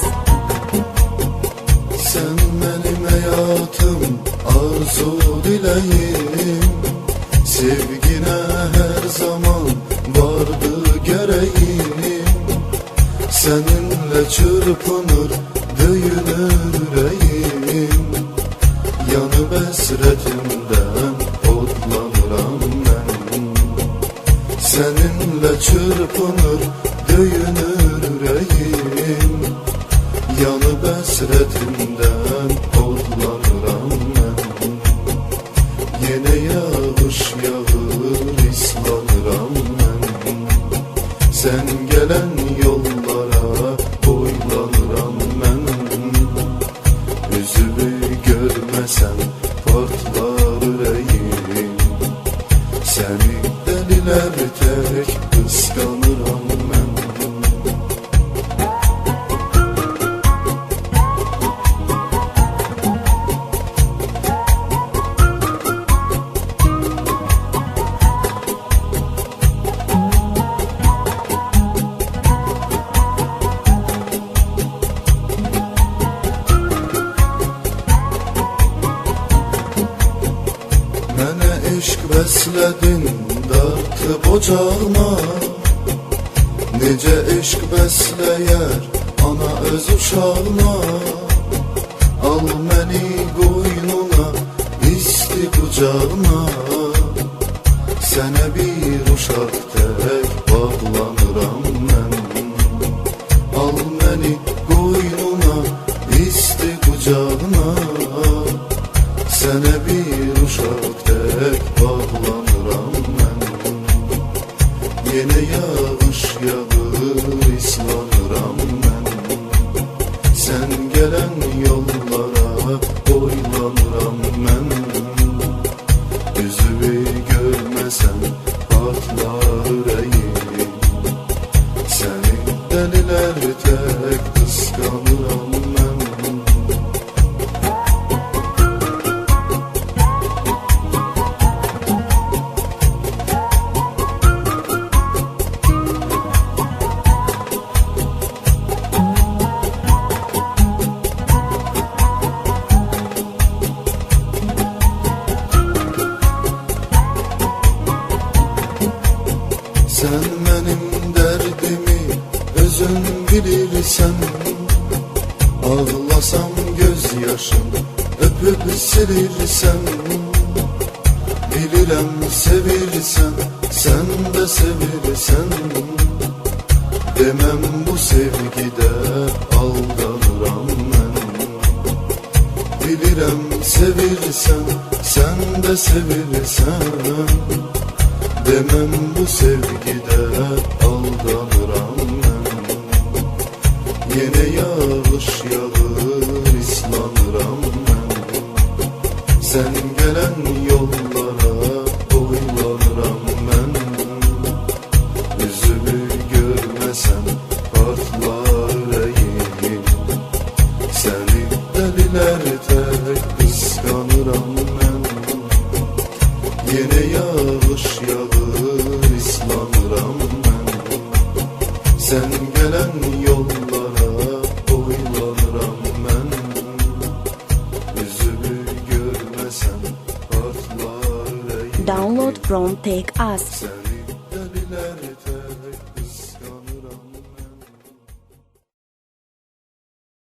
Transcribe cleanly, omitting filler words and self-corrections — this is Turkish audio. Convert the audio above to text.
Az. Sen benim hayatım, arzu dileğim. Sevgine her zaman vardı gereğim. Seninle çırpınır, döyünür yüreğim. Yanıp hasretimden otlanıram ben. Seninle çırpınır, döyünür yüreğim. Yanıp hasretimden otlanıram ben. Yine yağış yağır, ıslanıram ben. Sen gelen yollara boylanıram ben. Yüzümü görmesem patlar yüreğim. Seni deliler tek kıskanıram ben. Mənə eşq bəslədin, dartıb ocağına. Necə eşq bəsləyər ana öz uşağına. Al məni qoynuna, isti qucağına. Sənə bir uşaq tək bağlanıram mən. Al məni qoynuna, isti qucağına. Sənə bir uşaq tək bağlanıram mən. Yenə yağış yağır, ıslanıram mən. Sən gələn yollara boylanıram mən. Üzümü görməsən patlar ürəyim. Səni dəlilər tək qısqanıram mən. Sen benim derdimi özün bilirsen. Ağlasam gözyaşım öpüp silirsen. Bilirəm sevirsen, sen de sevirsen. Demem bu sevgide aldanıram ben. Bilirəm sevirsen, sen de sevirsen. Demem bu sevgide aldanıram ben. Yine yağış yağır, ıslanıram ben. Sen gelen yollara boylanıram ben. Yüzümü görmesen patlar yüreğim. Seni deliler tek kıskanıram ben. Yine yağış yağır, ıslanıram ben. Sen gelen yollara boylanıram ben. Yüzümü görmesen patlar yüreğim. Download from Take Us. Sen